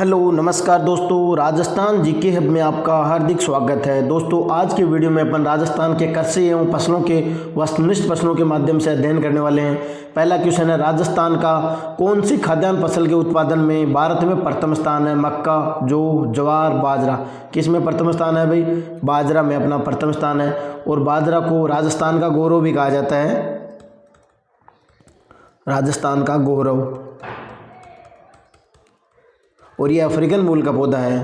Hello नमस्कार दोस्तों, Rajasthan GK hub में आपका हार्दिक स्वागत है। दोस्तों आज के वीडियो में अपन राजस्थान के कृषि एवं फसलों के वस्तुनिष्ठ प्रश्नों के माध्यम से अध्ययन करने वाले हैं। पहला क्वेश्चन है, राजस्थान का कौन सी खाद्यान्न फसल के उत्पादन में भारत में प्रथम स्थान है? मक्का, जौ, ज्वार, बाजरा। किस में प्रथम स्थान है भाई? बाजरा में अपना प्रथम स्थान है। और बाजरा को राजस्थान का गौरव भी कहा जाता है, राजस्थान का गौरव। और यह अफ्रीकन मूल का पौधा है।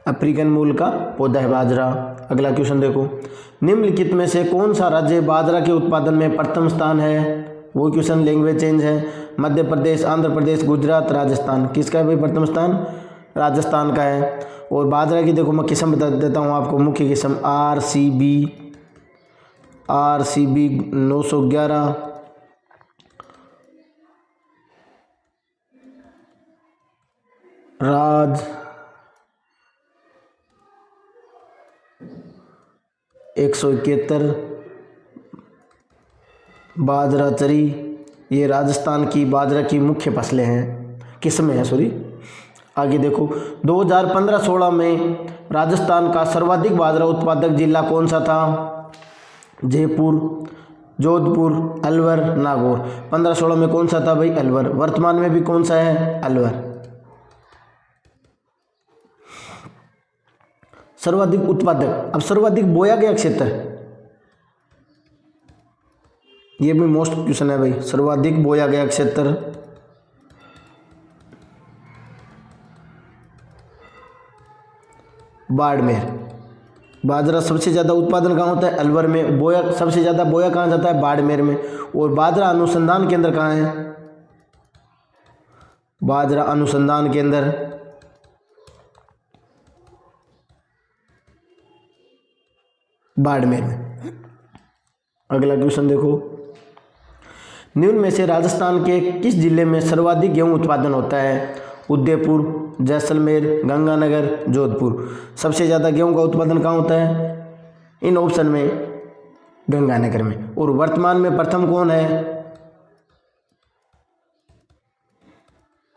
अफ्रीकन मूल का पौधा है बाजरा। अगला क्वेश्चन देखो, निम्नलिखित में से कौन सा राज्य बाजरा के उत्पादन में प्रथम स्थान है? वो क्वेश्चन लैंग्वेज चेंज है। मध्य प्रदेश, आंध्र प्रदेश, गुजरात, राजस्थान। किसका है भाई प्रथम स्थान? राजस्थान का है। और बाजरा की देखो मैं किस्म बता देता हूँ आपको। मुख्य किस्म RCB 911, राज 171, बाजरा चरी। ये राजस्थान की बाजरा की मुख्य फसलें हैं, किस्में हैं सॉरी। आगे देखो, 2015-16 में राजस्थान का सर्वाधिक बाजरा उत्पादक जिला कौन सा था? जयपुर, जोधपुर, अलवर, नागौर। 15-16 में कौन सा था भाई? अलवर। वर्तमान में भी कौन सा है? अलवर। सर्वाधिक उत्पादक, अब सर्वाधिक बोया गया क्षेत्र, ये भी मोस्ट क्वेश्चन है भाई। सर्वाधिक बोया गया क्षेत्र बाड़मेर। बाजरा सबसे ज़्यादा उत्पादन कहाँ होता है? अलवर में। बोया सबसे ज़्यादा बोया कहाँ जाता है? बाड़मेर में। और बाजरा अनुसंधान केंद्र कहाँ है? बाजरा अनुसंधान केंद्र बाड़मेर में। अगला क्वेश्चन देखो, निम्न में से राजस्थान के किस जिले में सर्वाधिक गेहूं उत्पादन होता है? उदयपुर, जैसलमेर, गंगानगर, जोधपुर। सबसे ज़्यादा गेहूं का उत्पादन कहाँ होता है? इन ऑप्शन में गंगानगर में। और वर्तमान में प्रथम कौन है?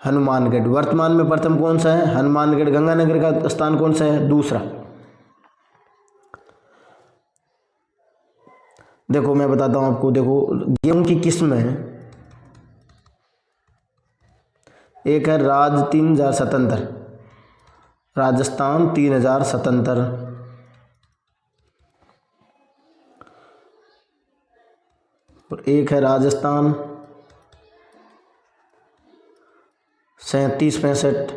हनुमानगढ़। वर्तमान में प्रथम कौन सा है? हनुमानगढ़। गंगानगर का स्थान कौन सा है? दूसरा। देखो मैं बताता हूँ आपको। देखो गेहूं की किस्म है, एक है राज 3077, राजस्थान 3077। और एक है राजस्थान 3765,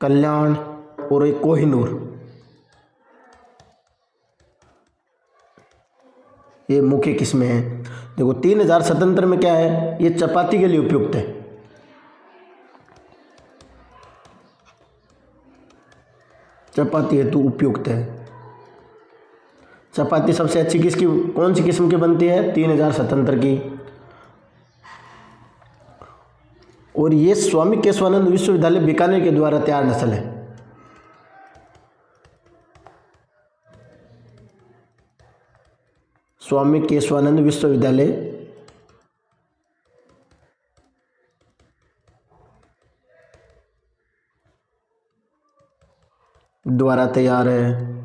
कल्याण। और एक कोहिनूर। ये मुख्य किस्में हैं। देखो 3077 में क्या है? ये चपाती के लिए उपयुक्त है। चपाती हेतु उपयुक्त है। चपाती सबसे अच्छी किसकी, कौन सी किस्म की बनती है? 3077 की। और ये स्वामी केशवानंद विश्वविद्यालय बीकानेर के द्वारा तैयार नस्ल है। स्वामी केशवानंद विश्वविद्यालय द्वारा तैयार है।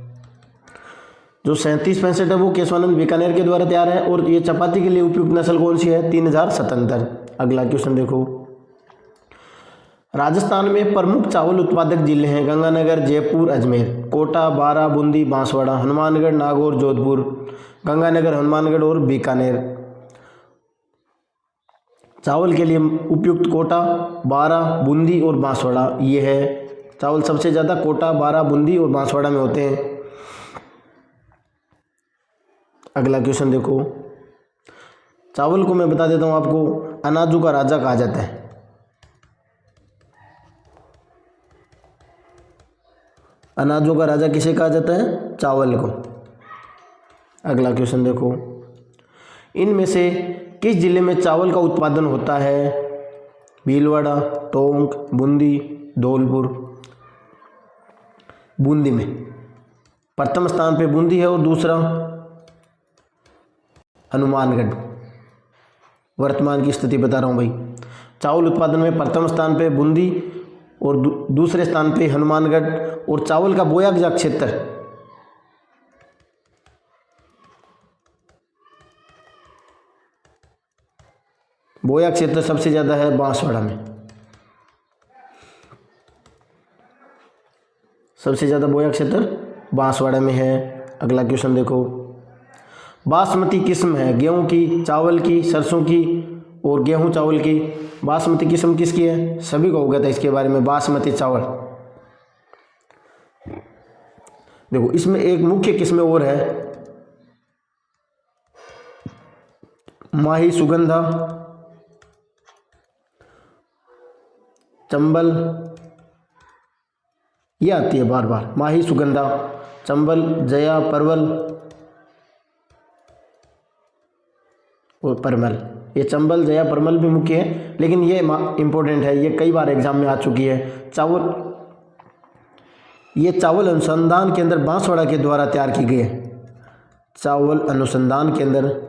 जो 3765 है वो केशवानंद बीकानेर के द्वारा तैयार है। और ये चपाती के लिए उपयुक्त नस्ल कौन सी है? 3077। अगला क्वेश्चन देखो, राजस्थान में प्रमुख चावल उत्पादक जिले हैं? गंगानगर, जयपुर, अजमेर। कोटा, बारा, बूंदी, बांसवाड़ा। हनुमानगढ़, नागौर, जोधपुर। गंगानगर, हनुमानगढ़ और बीकानेर। चावल के लिए उपयुक्त कोटा, बारा, बूंदी और बांसवाड़ा ये है। चावल सबसे ज़्यादा कोटा, बारा, बूंदी और बांसवाड़ा में होते हैं। अगला क्वेश्चन देखो, चावल को मैं बता देता हूँ आपको, अनाजों का राजा कहा जाता है। अनाजों का राजा किसे कहा जाता है? चावल को। अगला क्वेश्चन देखो, इनमें से किस जिले में चावल का उत्पादन होता है? भीलवाड़ा, टोंक, बूंदी, धौलपुर। बूंदी में प्रथम स्थान पे बूंदी है और दूसरा हनुमानगढ़। वर्तमान की स्थिति बता रहा हूँ भाई। चावल उत्पादन में प्रथम स्थान पे बूंदी और दूसरे स्थान पे हनुमानगढ़। और चावल का बोया गया क्षेत्र, बोया क्षेत्र सबसे ज़्यादा है बांसवाड़ा में। सबसे ज़्यादा बोया क्षेत्र बांसवाड़ा में है। अगला क्वेश्चन देखो, बासमती किस्म है गेहूं की, चावल की, सरसों की और गेहूं चावल की। बासमती किस्म किसकी है? सभी को अवगत है इसके बारे में, बासमती चावल। देखो इसमें एक मुख्य किस्म और है, माही सुगंधा, चंबल, ये आती है बार बार, माही सुगंधा, चंबल, जया, परवल और परमल। ये चंबल, जया, परमल भी मुख्य है, लेकिन ये इंपॉर्टेंट है, ये कई बार एग्जाम में आ चुकी है। चावल, ये चावल अनुसंधान केंद्र बांसवाड़ा के द्वारा तैयार की गई है। चावल अनुसंधान केंद्र,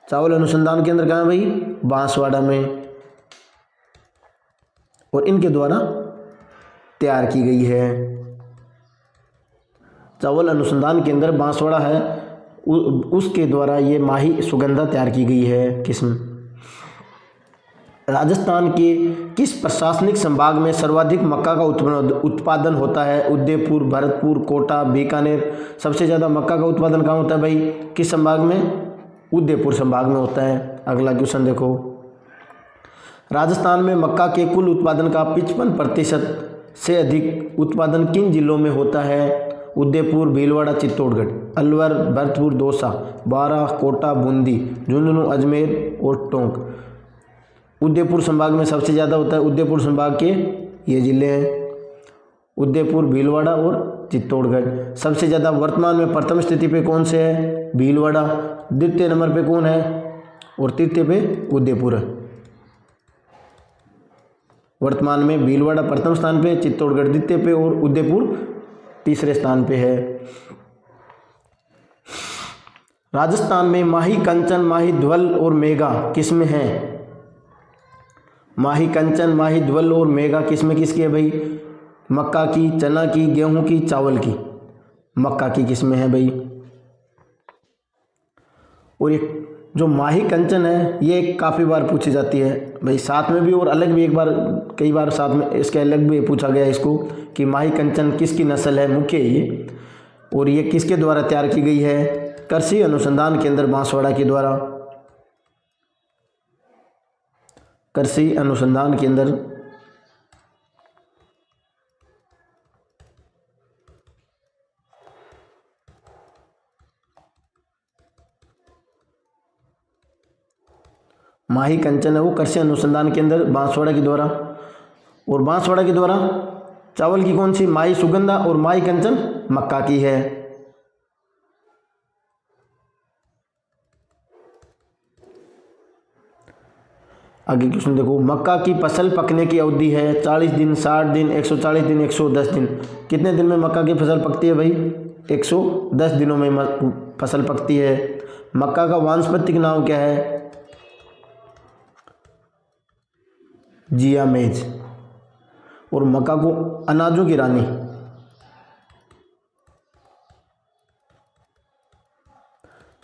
चावल अनुसंधान केंद्र कहाँ है भाई? बांसवाड़ा में, और इनके द्वारा तैयार की गई है। चावल अनुसंधान केंद्र बांसवाड़ा है, उसके द्वारा ये माही सुगंधा तैयार की गई है किस्म। राजस्थान के किस प्रशासनिक संभाग में सर्वाधिक मक्का का उत्पादन होता है? उदयपुर, भरतपुर, कोटा, बीकानेर। सबसे ज़्यादा मक्का का उत्पादन कहाँ होता है भाई? किस संभाग में? उदयपुर संभाग में होता है। अगला क्वेश्चन देखो, राजस्थान में मक्का के कुल उत्पादन का 55% से अधिक उत्पादन किन जिलों में होता है? उदयपुर, भीलवाड़ा, चित्तौड़गढ़। अलवर, भरतपुर, दौसा, बारां, कोटा, बूंदी, झुंझुनू, अजमेर और टोंक। उदयपुर संभाग में सबसे ज़्यादा होता है। उदयपुर संभाग के ये जिले हैं, उदयपुर, भीलवाड़ा और चित्तौड़गढ़। सबसे ज़्यादा वर्तमान में प्रथम स्थिति पे कौन से है? भीलवाड़ा। द्वितीय नंबर पे कौन है? और तृतीय पे उदयपुर है। वर्तमान में भीलवाड़ा प्रथम स्थान पे, चित्तौड़गढ़ द्वितीय पे और उदयपुर तीसरे स्थान पे है। राजस्थान में माही कंचन, माही ध्वल और मेगा किस्में हैं। माही कंचन, माही ध्वल और मेगा किस्में किसकी है भाई? मक्का की, चना की, गेहूं की, चावल की। मक्का की किस्में हैं भाई। और एक जो माही कंचन है ये काफ़ी बार पूछी जाती है भाई, साथ में भी और अलग भी, एक बार कई बार साथ में इसके अलग भी पूछा गया इसको कि माही कंचन किसकी नस्ल है, मुख्य है ये, और ये किसके द्वारा तैयार की गई है? कृषि अनुसंधान केंद्र बांसवाड़ा के द्वारा। कृषि अनुसंधान केंद्र माही कंचन है वो कृषि अनुसंधान केंद्र बांसवाड़ा के द्वारा। और बांसवाड़ा के द्वारा चावल की कौन सी? माही सुगंधा, और माही कंचन मक्का की है। आगे क्वेश्चन देखो, मक्का की फसल पकने की अवधि है 40 दिन, 60 दिन, 140 दिन, 110 दिन। कितने दिन में मक्का की फसल पकती है भाई? 110 दिनों में फसल पकती है। मक्का का वानस्पतिक नाम क्या है? जिया मेज। और मक्का को अनाजों की रानी,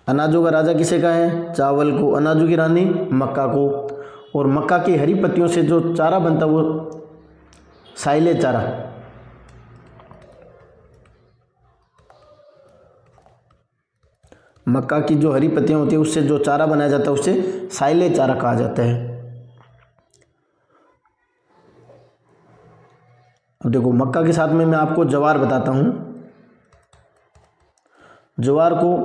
अनाजों का राजा किसे का है? चावल को। अनाजों की रानी मक्का को। और मक्का की हरी पत्तियों से जो चारा बनता है वो साइलेज चारा। मक्का की जो हरी पत्तियां होती है उससे जो चारा बनाया जाता है उसे साइलेज चारा कहा जाता है। अब देखो मक्का के साथ में मैं आपको ज्वार बताता हूँ। ज्वार को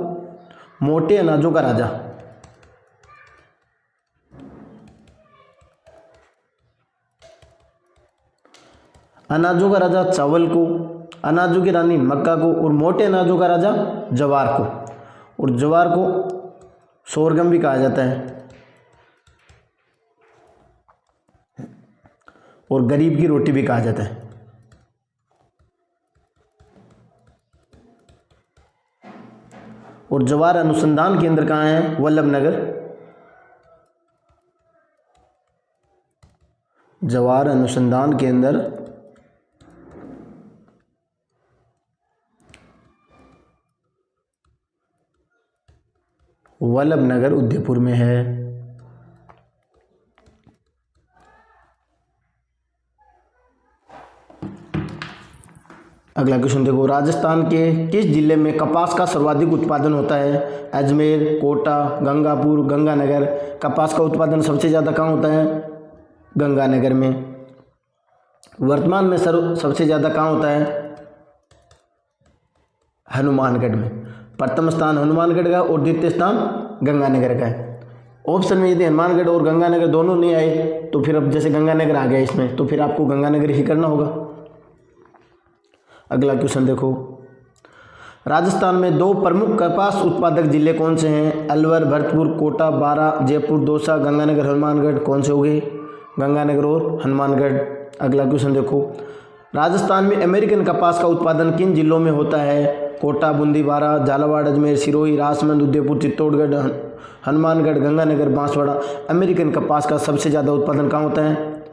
मोटे अनाजों का राजा, अनाजों का राजा चावल को, अनाजों की रानी मक्का को, और मोटे अनाजों का राजा ज्वार को। और ज्वार को सोरगम भी कहा जाता है, और गरीब की रोटी भी कहा जाता है। और जवार अनुसंधान केंद्र कहाँ है? वल्लभनगर। जवार अनुसंधान केंद्र वल्लभनगर उदयपुर में है। अगला क्वेश्चन देखो, राजस्थान के किस जिले में कपास का सर्वाधिक उत्पादन होता है? अजमेर, कोटा, गंगापुर, गंगानगर। कपास का उत्पादन सबसे ज़्यादा कहाँ होता है? गंगानगर में। वर्तमान में सबसे ज़्यादा कहाँ होता है? हनुमानगढ़ में। प्रथम स्थान हनुमानगढ़ का और द्वितीय स्थान गंगानगर का है। ऑप्शन में यदि हनुमानगढ़ और गंगानगर दोनों नहीं आए तो फिर अब जैसे गंगानगर आ गया इसमें, तो फिर आपको गंगानगर ही करना होगा। अगला क्वेश्चन देखो, राजस्थान में 2 प्रमुख कपास उत्पादक जिले कौन से हैं? अलवर, भरतपुर, कोटा, बारा, जयपुर, दौसा, गंगानगर, हनुमानगढ़। कौन से हो गए? गंगानगर और हनुमानगढ़। अगला क्वेश्चन देखो, राजस्थान में अमेरिकन कपास का उत्पादन किन जिलों में होता है? कोटा, बूंदी, बारा, झालावाड़, अजमेर, सिरोही, राजसमंद, उदयपुर, चित्तौड़गढ़, हनुमानगढ़, गंगानगर, बांसवाड़ा। अमेरिकन कपास का सबसे ज़्यादा उत्पादन कहाँ होता है?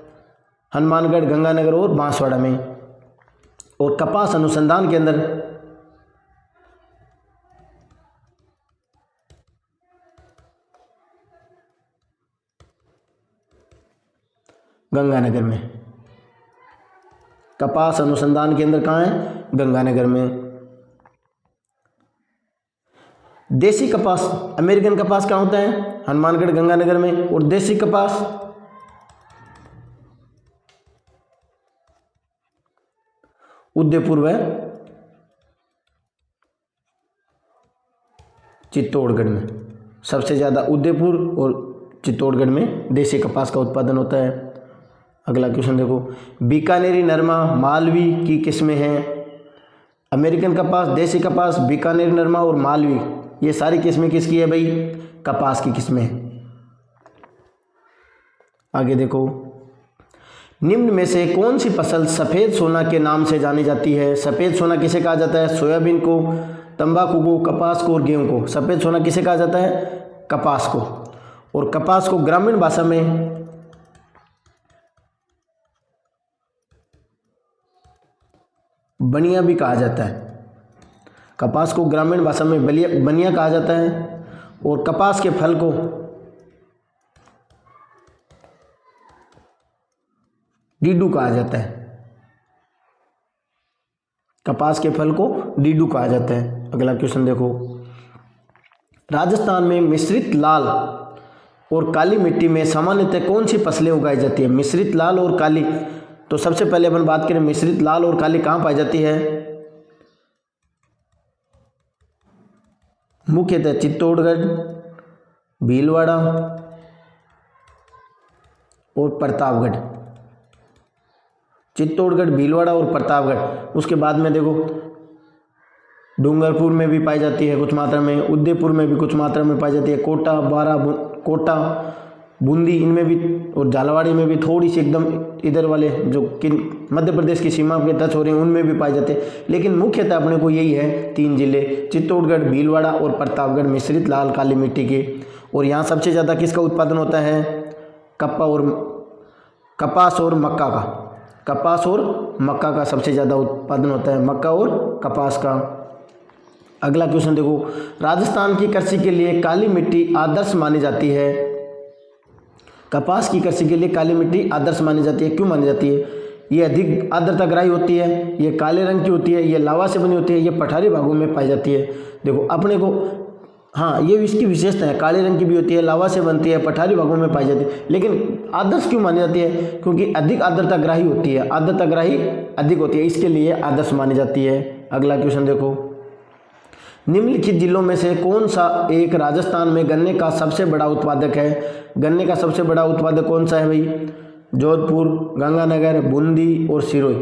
हनुमानगढ़, गंगानगर और बांसवाड़ा में। और कपास अनुसंधान केंद्र गंगानगर में। कपास अनुसंधान केंद्र कहाँ है? गंगानगर में। देसी कपास, अमेरिकन कपास कहाँ होता है? हनुमानगढ़, गंगानगर में। और देसी कपास उदयपुर व चित्तौड़गढ़ में। सबसे ज़्यादा उदयपुर और चित्तौड़गढ़ में देसी कपास का उत्पादन होता है। अगला क्वेश्चन देखो, बीकानेरी नरमा, मालवी की किस्में हैं? अमेरिकन कपास, देसी कपास, बीकानेरी नरमा और मालवी, ये सारी किस्में किसकी है भाई? कपास की किस्में हैं। आगे देखो, निम्न में से कौन सी फसल सफ़ेद सोना के नाम से जानी जाती है? सफ़ेद सोना किसे कहा जाता है? सोयाबीन को, तंबाकू को, कपास को और गेहूं को। सफ़ेद सोना किसे कहा जाता है? कपास को। और कपास को ग्रामीण भाषा में बनिया भी कहा जाता है। कपास को ग्रामीण भाषा में बनिया कहा जाता है। और कपास के फल को डीडू कहा जाता है। कपास के फल को डीडू कहा जाता है। अगला क्वेश्चन देखो, राजस्थान में मिश्रित लाल और काली मिट्टी में सामान्यतः कौन सी फसलें उगाई जाती है? मिश्रित लाल और काली, तो सबसे पहले अपन बात करें मिश्रित लाल और काली कहाँ पाई जाती है? मुख्यतः चित्तौड़गढ़, भीलवाड़ा और प्रतापगढ़। चित्तौड़गढ़, भीलवाड़ा और प्रतापगढ़। उसके बाद में देखो डूंगरपुर में भी पाई जाती है कुछ मात्रा में, उदयपुर में भी कुछ मात्रा में पाई जाती है, कोटा, बारा, कोटा, बूंदी इनमें भी, और झालावाड़ी में भी थोड़ी सी एकदम इधर वाले जो किन मध्य प्रदेश की सीमा के टच हो रहे हैं उनमें भी पाए जाते हैं। लेकिन मुख्यतः अपने को यही है 3 जिले, चित्तौड़गढ़, भीलवाड़ा और प्रतापगढ़, मिश्रित लाल काली मिट्टी के। और यहाँ सबसे ज़्यादा किसका उत्पादन होता है? कपास और मक्का का। कपास और मक्का का सबसे ज़्यादा उत्पादन होता है, मक्का और कपास का। अगला क्वेश्चन देखो, राजस्थान की कृषि के लिए काली मिट्टी आदर्श मानी जाती है। कपास की कृषि के लिए काली मिट्टी आदर्श मानी जाती है। क्यों मानी जाती है? ये अधिक आर्द्रता ग्राही होती है, ये काले रंग की होती है, ये लावा से बनी होती है, ये पठारी भागों में पाई जाती है। देखो अपने को, हाँ ये इसकी विशेषता है, काले रंग की भी होती है, लावा से बनती है, पठारी भागों में पाई जाती है। लेकिन आदर्श क्यों मानी जाती है? क्योंकि अधिक आर्द्रता ग्राही होती है, आर्द्रता ग्राही अधिक होती है, इसके लिए आदर्श मानी जाती है। अगला क्वेश्चन देखो, निम्नलिखित जिलों में से कौन सा एक राजस्थान में गन्ने का सबसे बड़ा उत्पादक है? गन्ने का सबसे बड़ा उत्पादक कौन सा है भाई? जोधपुर, गंगानगर, बूंदी और सिरोही।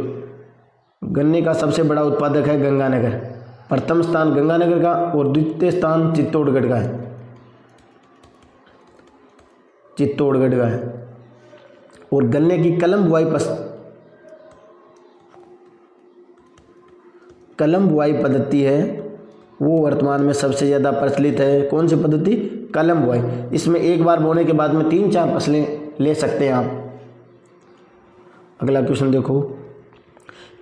गन्ने का सबसे बड़ा उत्पादक है गंगानगर। प्रथम स्थान गंगानगर का और द्वितीय स्थान चित्तौड़गढ़ का है। चित्तौड़गढ़ का है। और गन्ने की कलम बुआई पद्धति है वो वर्तमान में सबसे ज़्यादा प्रचलित है। कौन सी पद्धति? कलम बुआई। इसमें एक बार बोने के बाद में 3-4 फसलें ले सकते हैं आप। अगला क्वेश्चन देखो,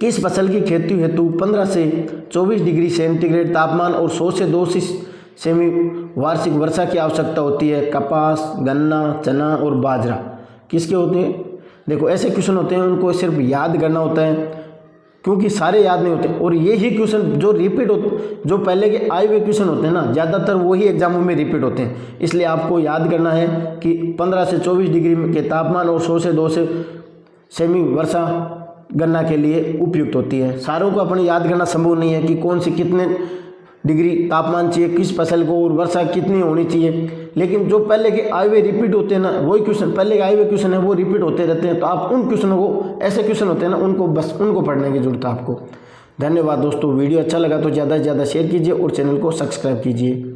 किस फसल की खेती हेतु 15 से 24 डिग्री सेंटीग्रेड तापमान और 100 से 200 सेमी वार्षिक वर्षा की आवश्यकता होती है? कपास, गन्ना, चना और बाजरा किसके होते हैं? देखो ऐसे क्वेश्चन होते हैं, उनको सिर्फ याद करना होता है, क्योंकि सारे याद नहीं होते। और यही क्वेश्चन जो रिपीट होते, जो पहले के आए हुए क्वेश्चन होते हैं ना, ज़्यादातर वही एग्जामों में रिपीट होते हैं। इसलिए आपको याद करना है कि 15 से 24 डिग्री के तापमान और 100 से 200 सेमी वर्षा गन्ना के लिए उपयुक्त होती है। सारों को अपने याद करना संभव नहीं है कि कौन सी कितने डिग्री तापमान चाहिए किस फसल को और वर्षा कितनी होनी चाहिए, लेकिन जो पहले के आए हुए रिपीट होते हैं ना, वही क्वेश्चन पहले के आए हुए क्वेश्चन है वो रिपीट होते रहते हैं। तो आप उन क्वेश्चनों को, ऐसे क्वेश्चन होते हैं ना, उनको बस उनको पढ़ने की जरूरत है आपको। धन्यवाद दोस्तों, वीडियो अच्छा लगा तो ज़्यादा से ज़्यादा शेयर कीजिए और चैनल को सब्सक्राइब कीजिए।